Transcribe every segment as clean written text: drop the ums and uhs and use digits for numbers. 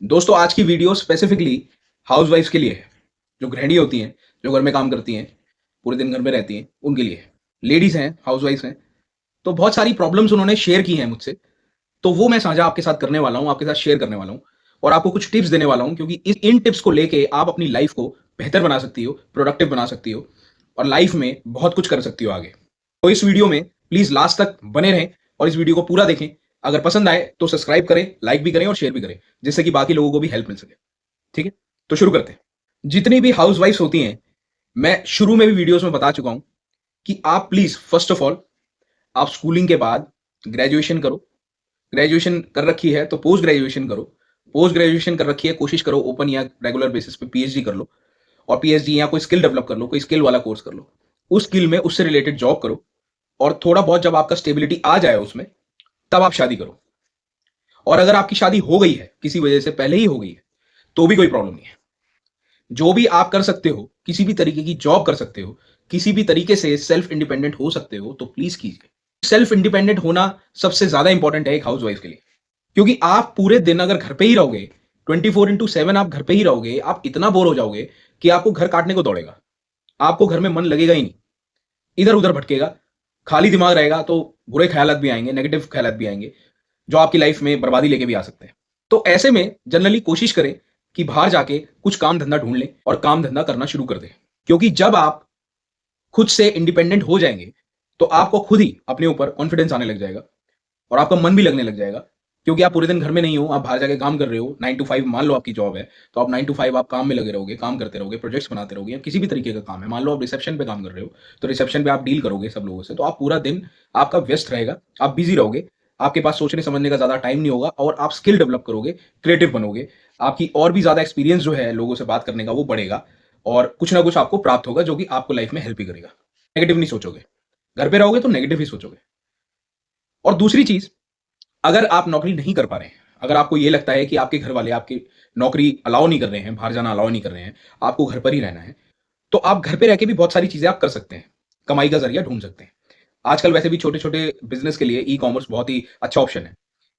दोस्तों आज की वीडियो स्पेसिफिकली हाउसवाइफ्स के लिए है। जो गृहिणी होती हैं, जो घर में काम करती हैं, पूरे दिन घर में रहती हैं, उनके लिए है। लेडीज़ हैं, हाउसवाइफ्स हैं, तो बहुत सारी प्रॉब्लम्स उन्होंने शेयर की हैं मुझसे। तो वो मैं साझा आपके साथ करने वाला हूँ, आपके साथ शेयर करने वाला हूँ और आपको कुछ टिप्स देने वाला हूँ क्योंकि इस इन टिप्स को लेके आप अपनी लाइफ़ को बेहतर बना सकती हो, प्रोडक्टिव बना सकती हो और लाइफ़ में बहुत कुछ कर सकती हो आगे। तो इस वीडियो में प्लीज़ लास्ट तक बने रहें और इस वीडियो को पूरा देखें। अगर पसंद आए तो सब्सक्राइब करें, लाइक भी करें और शेयर भी करें, जिससे कि बाकी लोगों को भी हेल्प मिल सके। ठीक है? तो शुरू करते हैं। जितनी भी हाउसवाइफ्स होती हैं, मैं शुरू में भी वीडियोज़ में बता चुका हूँ कि आप प्लीज़ फ़र्स्ट ऑफ ऑल आप स्कूलिंग के बाद ग्रेजुएशन करो। ग्रेजुएशन कर रखी है तो पोस्ट ग्रेजुएशन करो। पोस्ट ग्रेजुएशन कर रखी है, कोशिश करो ओपन या रेगुलर बेसिस पे पीएचडी कर लो और पीएचडी या कोई स्किल डेवलप कर लो, कोई स्किल वाला कोर्स कर लो। उस स्किल में उससे रिलेटेड जॉब करो और थोड़ा बहुत जब आपका स्टेबिलिटी आ जाए उसमें, तब आप शादी करो। और अगर आपकी शादी हो गई है, किसी वजह से पहले ही हो गई है, तो भी कोई प्रॉब्लम नहीं है। जो भी आप कर सकते हो, किसी भी तरीके की जॉब कर सकते हो, किसी भी तरीके से सेल्फ इंडिपेंडेंट हो सकते हो, तो प्लीज़ कीजिए। सेल्फ इंडिपेंडेंट होना सबसे ज़्यादा इंपॉर्टेंट है एक हाउसवाइफ के लिए। क्योंकि आप पूरे दिन अगर घर पे ही रहोगे, 24/7 आप घर पे ही रहोगे, आप इतना बोर हो जाओगे कि आपको घर काटने को दौड़ेगा। आपको घर में मन लगेगा ही नहीं, इधर-उधर भटकेगा, खाली दिमाग रहेगा तो बुरे ख़्यालात भी आएँगे, नेगेटिव ख़्यालात भी आएँगे, जो आपकी लाइफ़ में बर्बादी लेके भी आ सकते हैं। तो ऐसे में जनरली कोशिश करें कि बाहर जाके कुछ काम-धंधा ढूँढ लें और काम-धंधा करना शुरू कर दें। क्योंकि जब आप खुद से इंडिपेंडेंट हो जाएँगे, तो आपको खुद ही अपने ऊपर कॉन्फिडेंस आने लग जाएगा और आपका मन भी लगने लग जाएगा। क्योंकि आप पूरे दिन घर में नहीं हो, आप बाहर जाके काम कर रहे हो, 9 टू 5 मान लो आपकी जॉब है, तो आप 9 टू 5 आप काम में लगे रहोगे, काम करते रहोगे, प्रोजेक्ट्स बनाते रहोगे या किसी भी तरीके का काम है। मान लो आप रिसेप्शन पे काम कर रहे हो, तो रिसेप्शन पे आप डील करोगे सब लोगों से, तो आप पूरा दिन आपका व्यस्त रहेगा, आप बिज़ी रहोगे, आपके पास सोचने-समझने का ज़्यादा टाइम नहीं होगा और आप स्किल डेवलप करोगे, क्रिएटिव बनोगे, आपकी और भी ज़्यादा एक्सपीरियंस जो है लोगों से बात करने का वो बढ़ेगा और कुछ ना कुछ आपको प्राप्त होगा जो कि आपको लाइफ में हेल्प ही करेगा। नेगेटिव नहीं सोचोगे, घर पे रहोगे तो नेगेटिव ही सोचोगे। और दूसरी चीज़, अगर आप नौकरी नहीं कर पा रहे हैं, अगर आपको ये लगता है कि आपके घर वाले आपकी नौकरी अलाउ नहीं कर रहे हैं, बाहर जाना अलाउ नहीं कर रहे हैं, आपको घर पर ही रहना है, तो आप घर पे रह के भी बहुत सारी चीज़ें आप कर सकते हैं, कमाई का ज़रिया ढूँढ सकते हैं। आजकल वैसे भी छोटे-छोटे बिज़नेस के लिए ई-कॉमर्स बहुत ही अच्छा ऑप्शन है।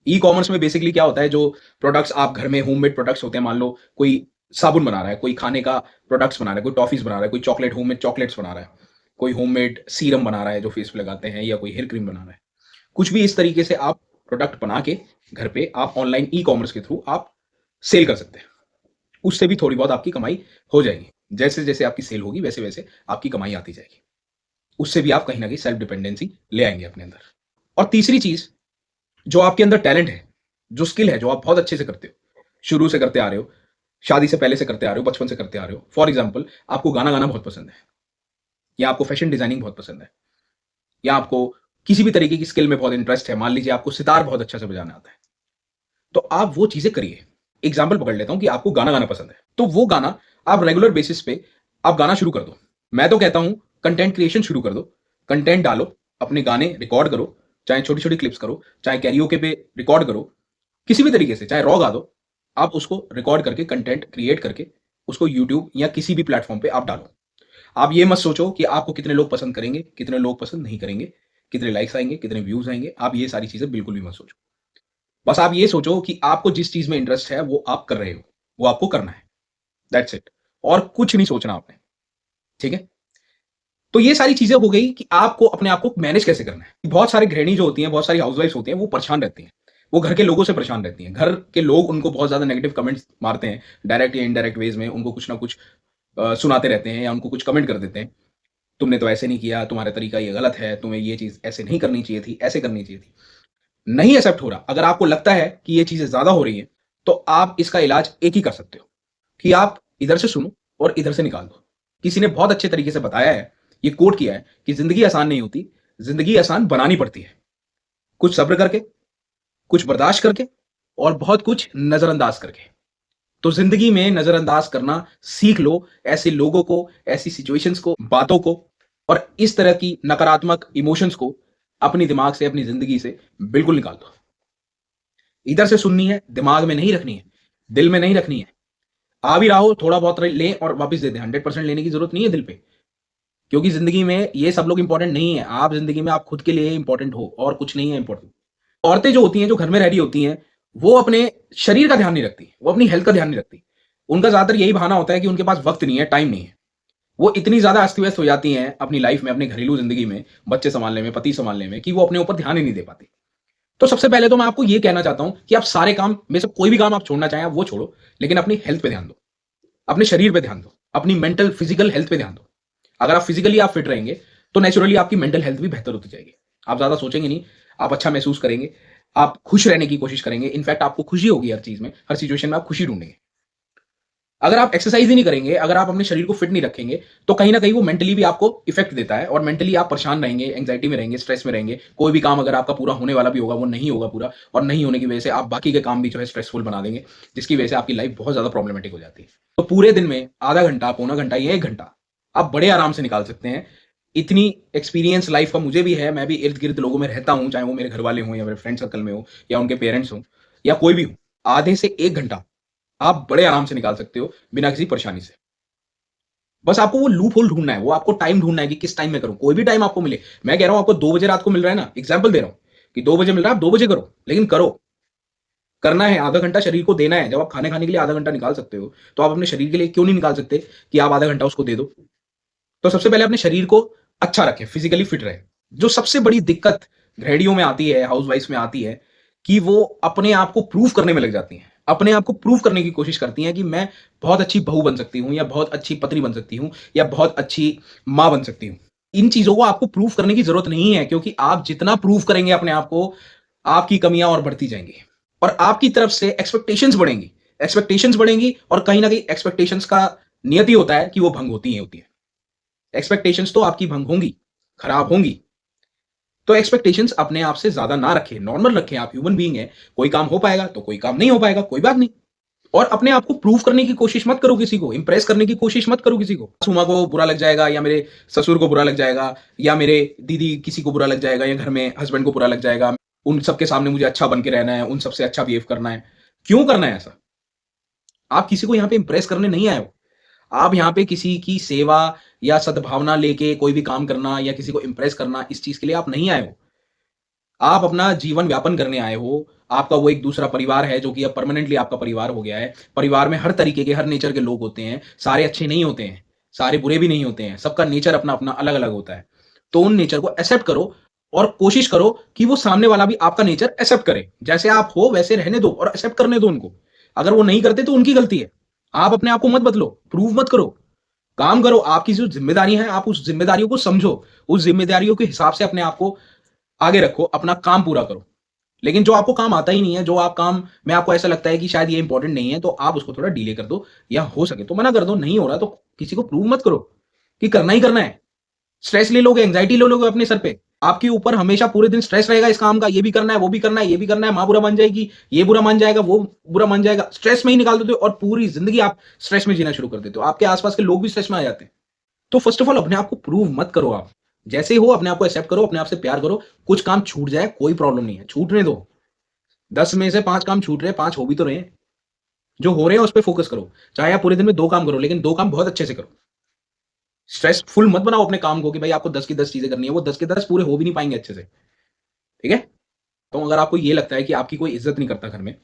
ई-कॉमर्स में बेसिकली क्या होता है, जो प्रोडक्ट्स आप घर में होममेड प्रोडक्ट्स होते हैं, मान लो कोई साबुन बना रहा है, कोई खाने का प्रोडक्ट्स बना रहा है, कोई टॉफ़ीज़ बना रहा है, कोई चॉकलेट होममेड चॉकलेट्स बना रहा है, कोई होममेड सीरम बना रहा है जो फेस पे लगाते हैं या कोई हेयर क्रीम बना रहा है। कुछ भी इस तरीके से आप प्रोडक्ट बना के घर पे आप ऑनलाइन ई-कॉमर्स के थ्रू आप सेल कर सकते हैं। उससे भी थोड़ी बहुत आपकी कमाई हो जाएगी। जैसे-जैसे आपकी सेल होगी वैसे-वैसे आपकी कमाई आती जाएगी। उससे भी आप कहीं न कहीं सेल्फ डिपेंडेंसी ले आएँगे अपने अंदर। और तीसरी चीज़, जो आपके अंदर टैलेंट है, जो स्किल है, जो आप बहुत अच्छे से करते हो, शुरू से करते आ रहे हो, शादी से पहले से करते आ रहे हो, बचपन से करते आ रहे हो। फॉर एग्ज़ाम्पल आपको गाना गाना बहुत पसंद है या आपको फैशन डिज़ाइनिंग बहुत पसंद है या आपको किसी भी तरीके की स्किल में बहुत इंटरेस्ट है। मान लीजिए आपको सितार बहुत अच्छा से बजाना आता है। तो आप वो चीज़ें करिए। एग्ज़ाम्पल पकड़ लेता हूँ कि आपको गाना गाना पसंद है, तो वो गाना आप रेगुलर बेसिस पे आप गाना शुरू कर दो। मैं तो कहता हूँ कंटेंट क्रिएशन शुरू कर दो। कंटेंट डालो, अपने गाने रिकॉर्ड करो, चाहे छोटी-छोटी क्लिप्स करो, चाहे कैरियोके पे रिकॉर्ड करो, किसी भी तरीके से, चाहे रॉ गा दो। आप उसको रिकॉर्ड करके कंटेंट क्रिएट करके उसको यूट्यूब या किसी भी प्लेटफ़ॉर्म पे आप डालो। आप ये मत सोचो कि आपको कितने लोग पसंद करेंगे, कितने लोग पसंद नहीं करेंगे, कितने लाइक्स आएँगे, कितने व्यूज़ आएँगे। आप ये सारी चीज़ें बिल्कुल भी मत सोचो। बस आप ये सोचो कि आपको जिस चीज़ में इंटरेस्ट है, वो आप कर रहे हो, वो आपको करना है, दैट्स इट। और कुछ नहीं सोचना आपने, ठीक है? तो ये सारी चीज़ें हो गई कि आपको अपने आप को मैनेज कैसे करना है। बहुत सारी गृहिणी जो होती हैं, बहुत सारी हाउसवाइफ्स होती हैं, वो परेशान रहती हैं। वो घर के लोगों से परेशान रहती हैं। घर के लोग उनको बहुत ज़्यादा नेगेटिव कमेंट्स मारते हैं, डायरेक्ट या इनडायरेक्ट वेज़ में उनको कुछ ना कुछ सुनाते रहते हैं या उनको कुछ कमेंट कर देते हैं। तुमने तो ऐसे नहीं किया, तुम्हारा तरीका ये गलत है, तुम्हें ये चीज़ ऐसे नहीं करनी चाहिए थी, ऐसे करनी चाहिए थी। नहीं एक्सेप्ट हो रहा, अगर आपको लगता है कि ये चीज़ें ज़्यादा हो रही हैं, तो आप इसका इलाज एक ही कर सकते हो कि आप इधर से सुनो और इधर से निकाल दो। किसी ने बहुत अच्छे तरीके से बताया है, ये कोट किया है कि ज़िंदगी आसान नहीं होती, ज़िंदगी आसान बनानी पड़ती है। कुछ सब्र करके, कुछ बर्दाश्त करके और बहुत कुछ नज़रअंदाज करके। तो ज़िंदगी में नज़रअंदाज करना सीख लो, ऐसे लोगों को, ऐसी सिचुएशंस को, बातों को और इस तरह की नकारात्मक इमोशंस को अपनी दिमाग से, अपनी ज़िंदगी से बिल्कुल निकाल दो। इधर से सुननी है, दिमाग में नहीं रखनी है, दिल में नहीं रखनी है। आ भी रहा हो, थोड़ा बहुत लें और वापस दे दें, 100% लेने की ज़रूरत नहीं है दिल पे। क्योंकि ज़िंदगी में ये सब लोग इम्पोर्टेंट नहीं है। आप ज़िंदगी में आप खुद के लिए इम्पोर्टेंट हो और कुछ नहीं है इम्पोर्टेंट। औरतें जो होती हैं, जो घर में रह रही होती हैं, वो अपने शरीर का ध्यान नहीं रखती, वो अपनी हेल्थ का ध्यान नहीं रखती। उनका ज़्यादातर यही बहाना होता है कि उनके पास वक़्त नहीं है, टाइम नहीं है। वो इतनी ज़्यादा अस्त-व्यस्त हो जाती हैं अपनी लाइफ़ में, अपनी घरेलू ज़िंदगी में, बच्चे सँभालने में, पति सँभालने में, कि वो अपने ऊपर ध्यान ही नहीं दे पाती। तो सबसे पहले तो मैं आपको ये कहना चाहता हूँ कि आप सारे काम में से कोई भी काम आप छोड़ना चाहें, आप वो छोड़ो, लेकिन अपनी हेल्थ पे ध्यान दो, अपने शरीर पे ध्यान दो, अपनी मेंटल, फिज़िकल हेल्थ पे ध्यान दो। अगर आप फिज़िकली आप फिट रहेंगे, तो नेचुरली आपकी मेंटल हेल्थ भी बेहतर होती जाएगी। आप ज़्यादा सोचेंगे नहीं, आप अच्छा महसूस करेंगे, आप खुश रहने की कोशिश करेंगे। इनफैक्ट आपको खुशी होगी हर चीज़ में, हर सिचुएशन में आप खुशी ढूँढेंगे। अगर आप एक्सरसाइज़ ही नहीं करेंगे, अगर आप अपने शरीर को फिट नहीं रखेंगे, तो कहीं न कहीं वो मेंटली भी आपको इफ़ेक्ट देता है और मेंटली आप परेशान रहेंगे, एंग्ज़ायटी में रहेंगे, स्ट्रेस में रहेंगे। कोई भी काम अगर आपका पूरा होने वाला भी होगा, वो नहीं होगा पूरा, और नहीं होने की वजह से आप बाकी के काम भी जो है स्ट्रेसफुल बना देंगे, जिसकी वजह से आपकी लाइफ़ बहुत ज़्यादा प्रॉब्लमैटिक हो जाती है। तो पूरे दिन में आधा घंटा, पौना घंटा या 1 घंटा आप बड़े आराम से निकाल सकते हैं। इतनी एक्सपीरियंस लाइफ़ का मुझे भी है, मैं भी इर्द-गिर्द लोगों में रहता हूँ, चाहे वो मेरे घरवाले हों या मेरे फ्रेंड सर्कल में हो या उनके पेरेंट्स हों या कोई भी हो। आधे से 1 घंटा आप बड़े आराम से निकाल सकते हो, बिना किसी परेशानी से। बस आपको वो लूप होल ढूँढना है, वो आपको टाइम ढूँढना है कि किस टाइम में करूँ, कोई भी टाइम आपको मिले। मैं कह रहा हूँ आपको 2 बजे रात को मिल रहा है ना, एग्ज़ाम्पल दे रहा हूँ कि 2 बजे मिल रहा है, आप 2 बजे करो, लेकिन करो। करना है, आधा घंटा शरीर को देना है। जब आप खाने खाने के लिए आधा घंटा निकाल सकते हो, तो आप अपने शरीर के लिए क्यों नहीं निकाल सकते कि आप आधा घंटा उसको दे दो? तो सबसे पहले अपने शरीर को अच्छा रखें, फिज़िकली फिट रहें। जो सबसे बड़ी दिक्कत गृहिणियों में आती है, हाउसवाइफ्स में आती है, कि वो अपने आप को प्रूव करने में लग जाती हैं। अपने आप को प्रूव करने की कोशिश करती हैं कि मैं बहुत अच्छी बहू बन सकती हूँ या बहुत अच्छी पत्नी बन सकती हूँ या बहुत अच्छी माँ बन सकती हूँ। इन चीज़ों को आपको प्रूव करने की ज़रूरत नहीं है, क्योंकि आप जितना प्रूव करेंगे अपने आप को, आपकी कमियाँ और बढ़ती जाएँगी और आपकी तरफ से एक्सपेक्टेशंस बढ़ेंगी। एक्सपेक्टेशंस बढ़ेंगी और कहीं न कहीं एक्सपेक्टेशंस का नियति होता है कि वो भंग होती ही होती है। एक्सपेक्टेशंस तो आपकी भंग होंगी, खराब होंगी। तो एक्सपेक्टेशंस अपने आप से ज़्यादा ना रखें, नॉर्मल रखें, आप ह्यूमन बीइंग हैं। कोई काम हो पाएगा, तो कोई काम नहीं हो पाएगा, कोई बात नहीं। और अपने आप को प्रूव करने की कोशिश मत करो किसी को, इम्प्रेस करने की कोशिश मत करो किसी को। सासू को बुरा लग जाएगा या मेरे ससुर को बुरा लग जाएगा या मेरे दीदी किसी को बुरा लग जाएगा या घर में हस्बैंड को बुरा लग जाएगा। उन सबके सामने मुझे अच्छा बन के रहना है, उन सबसे अच्छा बिहेव करना है। क्यों करना है ऐसा? आप किसी को यहाँ पे इम्प्रेस करने नहीं आए हो। आप यहाँ पे किसी की सेवा या सद्भावना लेके कोई भी काम करना या किसी को इम्प्रेस करना, इस चीज़ के लिए आप नहीं आए हो। आप अपना जीवन व्यापन करने आए हो। आपका वो एक दूसरा परिवार है जो कि अब परमानेंटली आपका परिवार हो गया है। परिवार में हर तरीके के, हर नेचर के लोग होते हैं। सारे अच्छे नहीं होते हैं, सारे बुरे भी नहीं होते हैं। सबका नेचर अपना-अपना अलग-अलग होता है। तो उन नेचर को एक्सेप्ट करो और कोशिश करो कि वो सामने वाला भी आपका नेचर एक्सेप्ट करे। जैसे आप हो वैसे रहने दो और एक्सेप्ट करने दो उनको। अगर वो नहीं करते तो उनकी गलती है। आप अपने आप को मत बदलो, प्रूव मत करो। काम करो, आपकी जो ज़िम्मेदारी है, आप उस ज़िम्मेदारियों को समझो। उस ज़िम्मेदारियों के हिसाब से अपने आप को आगे रखो, अपना काम पूरा करो। लेकिन जो आपको काम आता ही नहीं है, जो आप काम में आपको ऐसा लगता है कि शायद ये इंपॉर्टेंट नहीं है, तो आप उसको थोड़ा डिले कर दो या हो सके तो मना कर दो। नहीं हो रहा तो किसी को प्रूव मत करो कि करना ही करना है। स्ट्रेस ले लोगे, एंग्ज़ायटी ले लोगे अपने सर पे। आपके ऊपर हमेशा पूरे दिन स्ट्रेस रहेगा इस काम का, ये भी करना है, वो भी करना है, ये भी करना है, माँ बुरा मान जाएगी, ये बुरा मान जाएगा, वो बुरा मान जाएगा। स्ट्रेस में ही निकाल देते हो और पूरी ज़िंदगी आप स्ट्रेस में जीना शुरू कर देते हो। आपके आस-पास के लोग भी स्ट्रेस में आ जाते हैं। तो फर्स्ट ऑफ ऑल अपने आप को प्रूव मत करो आप। जैसे ही हो अपने आप को एक्सेप्ट करो, अपने आप से प्यार करो। कुछ काम छूट जाए कोई प्रॉब्लम नहीं है, छूटने दो। 10 में से 5 काम छूट रहे हैं, 5 हो भी तो रहे हैं। जो हो रहे हैं उस पे फ़ोकस करो। चाहे आप पूरे दिन में 2 काम करो, लेकिन 2 काम बहुत अच्छे से करो। स्ट्रेसफुल मत बनाओ अपने काम को कि भाई आपको 10 की 10 चीज़ें करनी है, वो 10 के 10 पूरे हो भी नहीं पाएँगे अच्छे से, ठीक है? तो अगर आपको ये लगता है कि आपकी कोई इज़्ज़त नहीं करता घर में,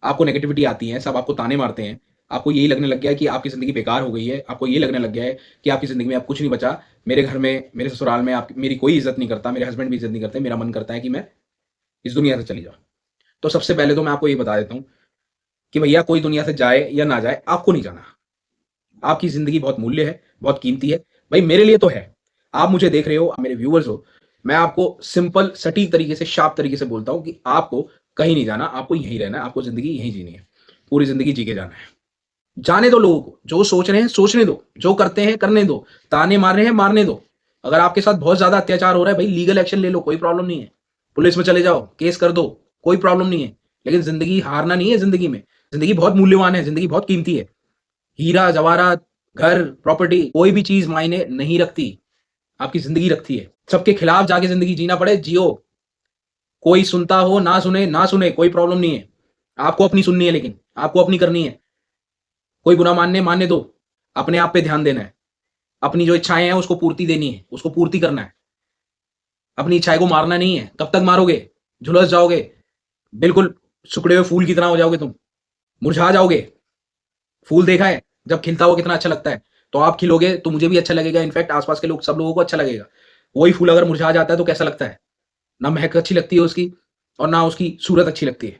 आपको नेगेटिविटी आती है, सब आपको ताने मारते हैं, आपको यही लगने लग गया है कि आपकी ज़िंदगी बेकार हो गई है, आपको ये लगने लग गया है कि आपकी ज़िंदगी में अब कुछ नहीं बचा, मेरे घर में, मेरे ससुराल में आप मेरी कोई इज़्ज़त नहीं करता, मेरे हस्बैंड भी इज़्ज़त नहीं करते, मेरा मन करता है कि मैं इस दुनिया से चली जाऊँ। तो सबसे पहले तो मैं आपको ये बता देता हूँ कि भैया कोई दुनिया से जाए या ना जाए, आपको नहीं जाना। आपकी ज़िंदगी बहुत मूल्य है, बहुत कीमती है। भई मेरे लिए तो है। आप मुझे देख रहे हो, आप मेरे व्यूअर्स हो। मैं आपको सिंपल सटीक तरीके से, शार्प तरीके से बोलता हूँ कि आपको कहीं नहीं जाना, आपको यहीं रहना है, आपको ज़िंदगी यहीं जीनी है। पूरी ज़िंदगी जी के जाना है। जाने दो लोगों को, जो सोच रहे हैं सोचने दो, जो करते हैं करने दो, ताने मार रहे हैं मारने दो। अगर आपके साथ बहुत ज़्यादा अत्याचार हो रहा है, भई लीगल एक्शन ले लो, कोई प्रॉब्लम नहीं है। पुलिस में चले जाओ, केस कर दो, कोई प्रॉब्लम नहीं है। लेकिन ज़िंदगी हारना नहीं है ज़िंदगी में। ज़िंदगी बहुत मूल्यवान है, ज़िंदगी बहुत कीमती है। हीरा, जवाहरात, घर, प्रॉपर्टी कोई भी चीज़ मायने नहीं रखती, आपकी ज़िंदगी रखती है। सबके खिलाफ जाके ज़िंदगी जीना पड़े, जियो। कोई सुनता हो, ना सुने, कोई प्रॉब्लम नहीं है। आपको अपनी सुननी है लेकिन, आपको अपनी करनी है। कोई बुरा मानने दो, अपने आप पे ध्यान देना है। अपनी जो इच्छाएँ हैं उसको पूर्ति देनी है, उसको पूर्ति करना है। अपनी इच्छाएँ को मारना नहीं है, कब तक मारोगे? झुलस जाओगे। बिल्कुल सुखड़े हुए फूल की तरह हो जाओगे तुम, मुरझा जाओगे। फूल देखा है जब खिलता हुआ कितना अच्छा लगता है, तो आप खिलोगे तो मुझे भी अच्छा लगेगा, इनफैक्ट आसपास के लोग सब लोगों को अच्छा लगेगा। वही फूल अगर मुरझा जाता है तो कैसा लगता है? ना महक अच्छी लगती है उसकी और ना उसकी सूरत अच्छी लगती है।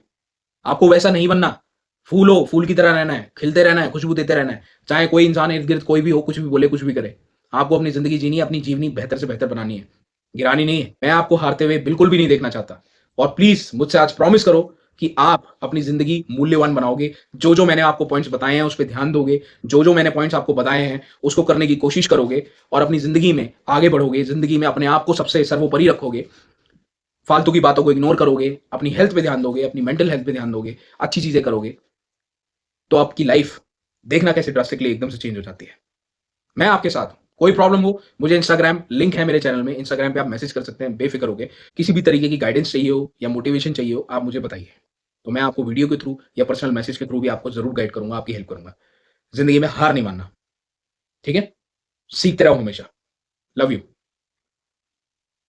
आपको वैसा नहीं बनना। फूल हो, फूल की तरह रहना है, खिलते रहना है, खुशबू देते रहना है। चाहे कोई इंसान इर्द-गिर्द कोई भी हो, कुछ भी बोले, कुछ भी करे। आपको अपनी ज़िंदगी जीनी है, अपनी जीवनी बेहतर से बेहतर बनानी है, गिरानी नहीं है। मैं आपको हारते हुए बिल्कुल भी नहीं देखना चाहता। और प्लीज़ मुझसे आज प्रॉमिस करो कि आप अपनी ज़िंदगी मूल्यवान बनाओगे। जो-जो मैंने आपको पॉइंट्स बताए हैं, उस पे ध्यान दोगे। जो-जो मैंने पॉइंट्स आपको बताए हैं, उसको करने की कोशिश करोगे और अपनी ज़िंदगी में आगे बढ़ोगे। ज़िंदगी में अपने आप को सबसे सर्वोपरि रखोगे। फालतू की बातों को इग्नोर करोगे, अपनी हेल्थ पे ध्यान दोगे, अपनी मेंटल हेल्थ पे ध्यान दोगे, अच्छी चीज़ें करोगे, तो आपकी लाइफ देखना कैसे ड्रास्टिकली एकदम से चेंज हो जाती है। मैं आपके साथ हूँ, कोई प्रॉब्लम हो, मुझे इंस्टाग्राम लिंक है मेरे चैनल में, इंस्टाग्राम पे आप मैसेज कर सकते हैं बेफ़िक्र होके। किसी भी तरीके की गाइडेंस चाहिए हो या मोटिवेशन चाहिए हो, आप मुझे बताइए। तो मैं आपको वीडियो के थ्रू या पर्सनल मैसेज के थ्रू भी आपको ज़रूर गाइड करूँगा, आपकी हेल्प करूँगा। ज़िंदगी में हार नहीं मानना, ठीक है? सीखते रहो हमेशा। Love you.